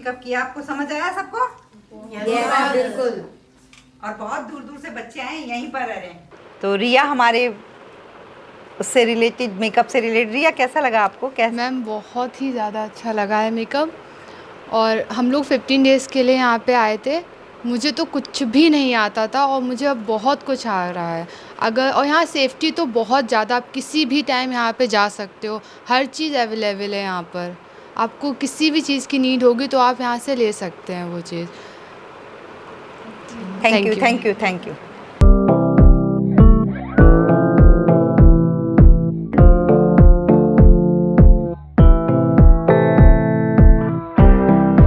Makeup किया, आपको समझ आया सबको? बिल्कुल। और बहुत दूर दूर से बच्चे आए यहीं पर रह रहे हैं। तो रिया हमारे उससे रिलेटेड, मेकअप से रिलेटेड, रिया कैसा लगा आपको? कैसा? मैम बहुत ही ज़्यादा अच्छा लगा है मेकअप। और हम लोग 15 डेज़ के लिए यहाँ पे आए थे। मुझे तो कुछ भी नहीं आता था और मुझे अब बहुत कुछ आ रहा है। अगर और यहाँ सेफ्टी तो बहुत ज़्यादा, आप किसी भी टाइम यहाँ पे जा सकते हो, हर चीज़ अवेलेबल है यहाँ पर। आपको किसी भी चीज़ की नीड होगी तो आप यहाँ से ले सकते हैं वो चीज़। Thank you, thank you, thank you.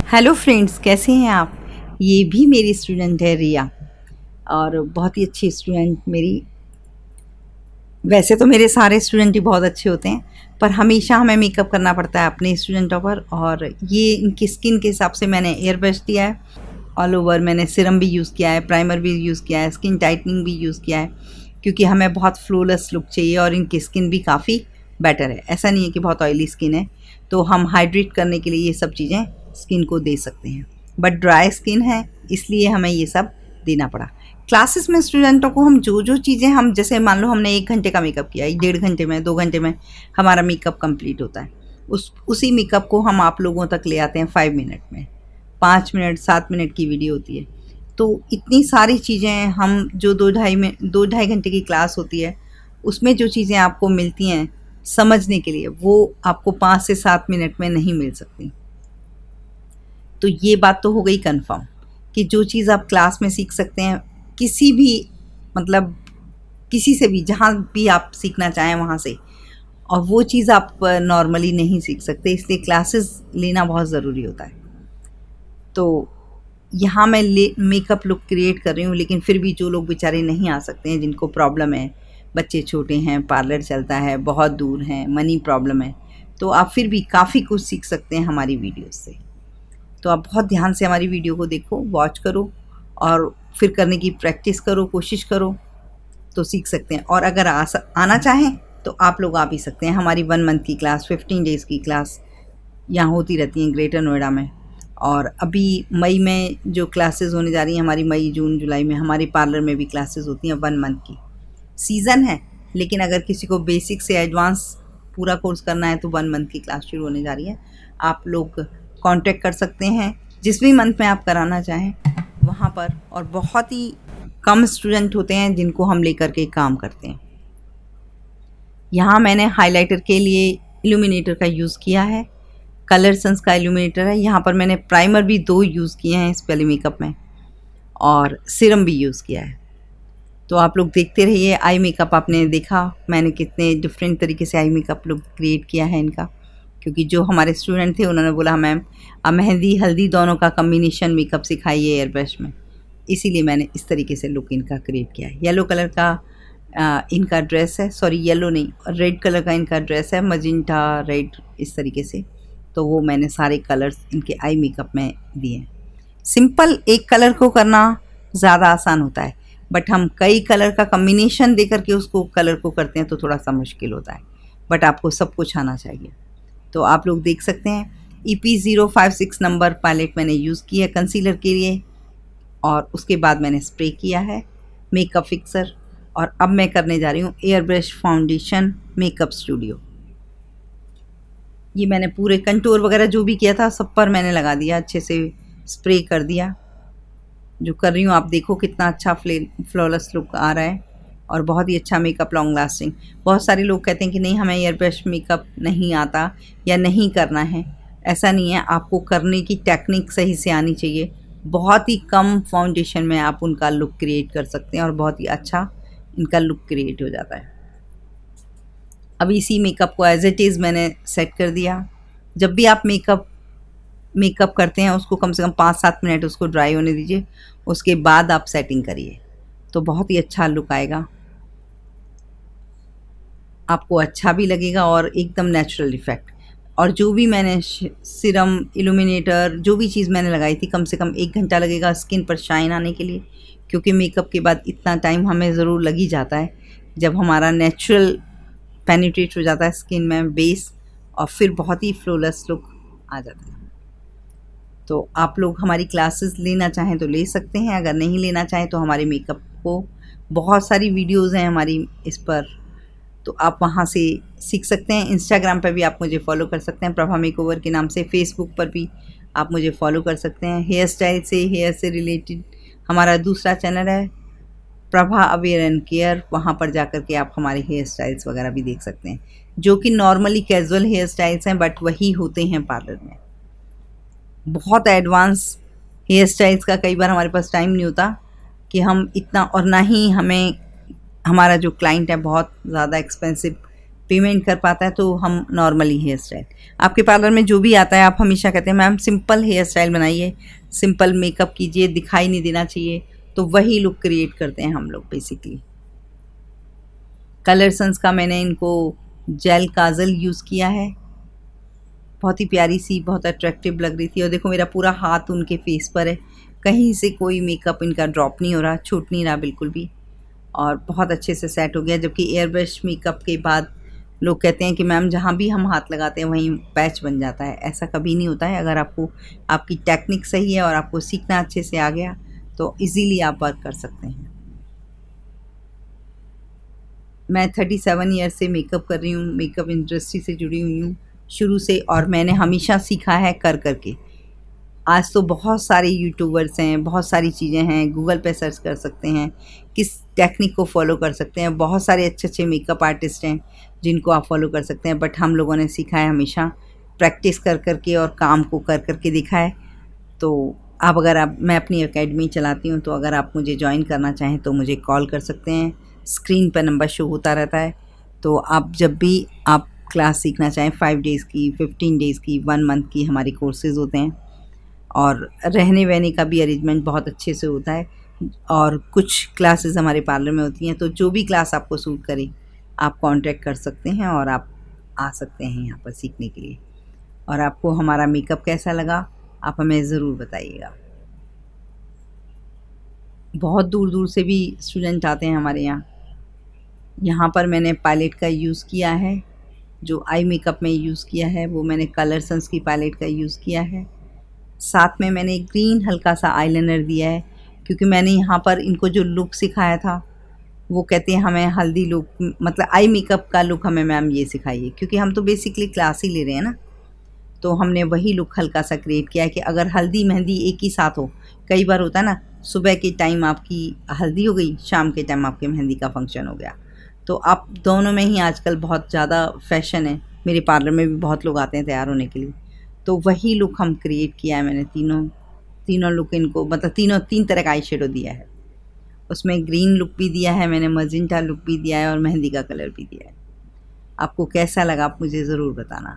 Hello friends, कैसे हैं आप? ये भी मेरी स्टूडेंट है रिया, और बहुत ही अच्छी स्टूडेंट मेरी। वैसे तो मेरे सारे स्टूडेंट ही बहुत अच्छे होते हैं, पर हमेशा हमें मेकअप करना पड़ता है अपने स्टूडेंटों पर। और ये इनकी स्किन के हिसाब से मैंने एयर ब्रश दिया है। ऑल ओवर मैंने सीरम भी यूज़ किया है, प्राइमर भी यूज़ किया है, स्किन टाइटनिंग भी यूज़ किया है, क्योंकि हमें बहुत फ्लॉलेस लुक चाहिए और इनकी स्किन भी काफ़ी बेटर है। ऐसा नहीं है कि बहुत ऑयली स्किन है, तो हम हाइड्रेट करने के लिए ये सब चीज़ें स्किन को दे सकते हैं। बट ड्राई स्किन है, इसलिए हमें ये सब देना पड़ा। क्लासेस में स्टूडेंटों को हम जो जो चीज़ें, हम जैसे मान लो हमने 1 घंटे का मेकअप किया, 1.5 घंटे में, 2 घंटे में हमारा मेकअप कंप्लीट होता है। उसी मेकअप को हम आप लोगों तक ले आते हैं 5 मिनट में। 5 मिनट 7 मिनट की वीडियो होती है, तो इतनी सारी चीज़ें हम जो 2-2.5 घंटे की क्लास होती है, उसमें जो चीज़ें आपको मिलती हैं समझने के लिए, वो आपको 5 से 7 मिनट में नहीं मिल सकती। तो ये बात तो हो गई कंफर्म कि जो चीज़ आप क्लास में सीख सकते हैं, किसी भी, मतलब किसी से भी, जहाँ भी आप सीखना चाहें वहाँ से, और वो चीज़ आप नॉर्मली नहीं सीख सकते, इसलिए क्लासेस लेना बहुत ज़रूरी होता है। तो यहाँ मैं मेकअप लुक क्रिएट कर रही हूँ, लेकिन फिर भी जो लोग बेचारे नहीं आ सकते हैं, जिनको प्रॉब्लम है, बच्चे छोटे हैं, पार्लर चलता है, बहुत दूर हैं, मनी प्रॉब्लम है, तो आप फिर भी काफ़ी कुछ सीख सकते हैं हमारी वीडियो से। तो आप बहुत ध्यान से हमारी वीडियो को देखो, वॉच करो, और फिर करने की प्रैक्टिस करो, कोशिश करो, तो सीख सकते हैं। और अगर आना चाहें तो आप लोग आ भी सकते हैं। हमारी 1 मंथ की क्लास, 15 डेज़ की क्लास यहाँ होती रहती हैं ग्रेटर नोएडा में। और अभी मई में जो क्लासेस होने जा रही हैं हमारी, मई जून जुलाई में हमारी पार्लर में भी क्लासेस होती हैं 1 मंथ की। सीज़न है, लेकिन अगर किसी को बेसिक से एडवांस पूरा कोर्स करना है तो 1 मंथ की क्लास शुरू होने जा रही है। आप लोग कांटेक्ट कर सकते हैं जिस भी मंथ में आप कराना चाहें वहाँ पर। और बहुत ही कम स्टूडेंट होते हैं जिनको हम लेकर के काम करते हैं। यहाँ मैंने हाइलाइटर के लिए इल्यूमिनेटर का यूज़ किया है, कलरसन्स का इल्यूमिनेटर है। यहाँ पर मैंने प्राइमर भी 2 यूज़ किए हैं इस पहले मेकअप में, और सीरम भी यूज़ किया है। तो आप लोग देखते रहिए। आई मेकअप आपने देखा मैंने कितने डिफरेंट तरीके से आई मेकअप लुक क्रिएट किया है इनका, क्योंकि जो हमारे स्टूडेंट थे उन्होंने बोला मैम आप मेहंदी हल्दी दोनों का कम्बिनेशन मेकअप सिखाइए एयर ब्रश में, इसीलिए मैंने इस तरीके से लुक इनका क्रिएट किया है। येलो कलर का इनका ड्रेस है, सॉरी येलो नहीं, रेड कलर का इनका ड्रेस है, मजिंटा रेड, इस तरीके से। तो वो मैंने सारे कलर्स इनके आई मेकअप में दिए। सिंपल एक कलर को करना ज़्यादा आसान होता है, बट हम कई कलर का कम्बिनेशन दे करके उसको कलर को करते हैं तो थोड़ा सा मुश्किल होता है। बट आपको सब कुछ आना चाहिए। तो आप लोग देख सकते हैं EP056 नंबर पैलेट मैंने यूज़ की है कंसीलर के लिए, और उसके बाद मैंने स्प्रे किया है मेकअप फिक्सर। और अब मैं करने जा रही हूँ air brush foundation makeup studio. ये मैंने पूरे कंटूर वगैरह जो भी किया था सब पर मैंने लगा दिया, अच्छे से स्प्रे कर दिया। जो कर रही हूँ आप देखो कितना अच्छा फ्लॉलेस लुक आ रहा है, और बहुत ही अच्छा मेकअप, लॉन्ग लास्टिंग। बहुत सारे लोग कहते हैं कि नहीं हमें एयर ब्रश मेकअप नहीं आता या नहीं करना है। ऐसा नहीं है, आपको करने की टेक्निक सही से आनी चाहिए। बहुत ही कम फाउंडेशन में आप उनका लुक क्रिएट कर सकते हैं और बहुत ही अच्छा इनका लुक क्रिएट हो जाता है। अब इसी मेकअप को एज इट इज़ मैंने सेट कर दिया। जब भी आप मेकअप करते हैं उसको कम से कम 5-7 मिनट उसको ड्राई होने दीजिए, उसके बाद आप सेटिंग करिए, तो बहुत ही अच्छा लुक आएगा, आपको अच्छा भी लगेगा और एकदम नेचुरल इफ़ेक्ट। और जो भी मैंने सीरम, इल्यूमिनेटर, जो भी चीज़ मैंने लगाई थी, कम से कम 1 घंटा लगेगा स्किन पर शाइन आने के लिए, क्योंकि मेकअप के बाद इतना टाइम हमें ज़रूर लग ही जाता है जब हमारा नेचुरल पेनिट्रेट हो जाता है स्किन में बेस, और फिर बहुत ही फ्लॉलेस लुक आ जाता है। तो आप लोग हमारी क्लासेस लेना चाहें तो ले सकते हैं, अगर नहीं लेना चाहें तो हमारे मेकअप को बहुत सारी वीडियोज़ हैं हमारी इस पर, तो आप वहाँ से सीख सकते हैं। इंस्टाग्राम पर भी आप मुझे फॉलो कर सकते हैं प्रभा मेकओवर के नाम से, फेसबुक पर भी आप मुझे फॉलो कर सकते हैं। हेयर से रिलेटेड हमारा दूसरा चैनल है प्रभा अवेयर एंड केयर, वहाँ पर जाकर के आप हमारे हेयर स्टाइल्स वगैरह भी देख सकते हैं, जो कि नॉर्मली कैजुअल हेयर स्टाइल्स हैं बट वही होते हैं पार्लर में। बहुत एडवांस हेयर स्टाइल्स का कई बार हमारे पास टाइम नहीं होता कि हम इतना, और ना ही हमें हमारा जो क्लाइंट है बहुत ज़्यादा एक्सपेंसिव पेमेंट कर पाता है, तो हम नॉर्मली हेयर स्टाइल आपके पार्लर में जो भी आता है, आप हमेशा कहते हैं मैम सिंपल हेयर स्टाइल बनाइए, सिंपल मेकअप कीजिए, दिखाई नहीं देना चाहिए, तो वही लुक क्रिएट करते हैं हम लोग बेसिकली। कलरसंस का मैंने इनको जेल काजल यूज़ किया है, बहुत ही प्यारी सी, बहुत अट्रैक्टिव लग रही थी। और देखो मेरा पूरा हाथ उनके फेस पर है, कहीं से कोई मेकअप इनका ड्रॉप नहीं हो रहा, छूट नहीं रहा बिल्कुल भी, और बहुत अच्छे से सेट हो गया। जबकि एयर ब्रश मेकअप के बाद लोग कहते हैं कि मैम जहाँ भी हम हाथ लगाते हैं वहीं पैच बन जाता है, ऐसा कभी नहीं होता है। अगर आपको आपकी टेक्निक सही है और आपको सीखना अच्छे से आ गया तो इजीली आप वर्क कर सकते हैं। मैं 37 ईयर से मेकअप कर रही हूँ, मेकअप इंडस्ट्री से जुड़ी हुई हूँ शुरू से, और मैंने हमेशा सीखा है कर के। आज तो बहुत सारे यूट्यूबर्स हैं, बहुत सारी चीज़ें हैं, गूगल पे सर्च कर सकते हैं, किस टेक्निक को फॉलो कर सकते हैं, बहुत सारे अच्छे मेकअप आर्टिस्ट हैं जिनको आप फॉलो कर सकते हैं। बट हम लोगों ने सीखा है हमेशा प्रैक्टिस कर के और काम को कर के देखा है। तो मैं अपनी एकेडमी चलाती हूँ, तो अगर आप मुझे ज्वाइन करना चाहें तो मुझे कॉल कर सकते हैं, स्क्रीन पर नंबर शो होता रहता है। तो आप जब भी आप क्लास सीखना चाहें, 5 डेज़ की, 15 डेज़ की, 1 मंथ की हमारी कोर्सेज़ होते हैं, और रहने वहने का भी अरेंजमेंट बहुत अच्छे से होता है। और कुछ क्लासेस हमारे पार्लर में होती हैं, तो जो भी क्लास आपको सूट करे आप कांटेक्ट कर सकते हैं और आप आ सकते हैं यहाँ पर सीखने के लिए। और आपको हमारा मेकअप कैसा लगा आप हमें ज़रूर बताइएगा। बहुत दूर दूर से भी स्टूडेंट आते हैं हमारे यहाँ। यहाँ पर मैंने पैलेट का यूज़ किया है, जो आई मेकअप में यूज़ किया है वो मैंने कलरसंस की पैलेट का यूज़ किया है। साथ में मैंने ग्रीन हल्का सा आईलाइनर दिया है, क्योंकि मैंने यहाँ पर इनको जो लुक सिखाया था वो कहते हैं हमें हल्दी लुक, मतलब आई मेकअप का लुक हमें मैम ये सिखाइए, क्योंकि हम तो बेसिकली क्लास ही ले रहे हैं ना। तो हमने वही लुक हल्का सा क्रिएट किया है कि अगर हल्दी मेहंदी एक ही साथ हो, कई बार होता है ना, सुबह के टाइम आपकी हल्दी हो गई, शाम के टाइम आपके मेहंदी का फंक्शन हो गया, तो आप दोनों में ही आजकल बहुत ज़्यादा फैशन है। मेरे पार्लर में भी बहुत लोग आते हैं तैयार होने के लिए, तो वही लुक हम क्रिएट किया है मैंने। तीनों लुक इनको, मतलब तीन तरह का आई शेडो दिया है, उसमें ग्रीन लुक भी दिया है मैंने, मजेंटा लुक भी दिया है और मेहंदी का कलर भी दिया है। आपको कैसा लगा आप मुझे ज़रूर बताना।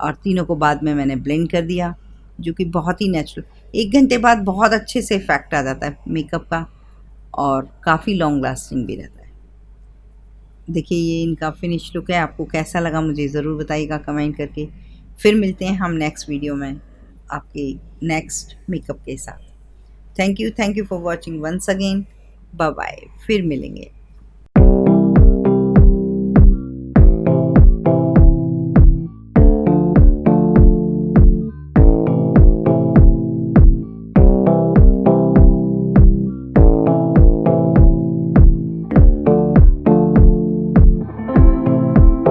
और तीनों को बाद में मैंने ब्लेंड कर दिया, जो कि बहुत ही नेचुरल, 1 घंटे बाद बहुत अच्छे से इफ़ेक्ट आ जाता है मेकअप का, और काफ़ी लॉन्ग लास्टिंग भी रहता है। देखिए ये इनका फिनिश लुक है। आपको कैसा लगा मुझे ज़रूर बताइएगा कमेंट करके। फिर मिलते हैं हम नेक्स्ट वीडियो में आपके नेक्स्ट मेकअप के साथ। Thank you for watching once again. Bye bye, फिर मिलेंगे।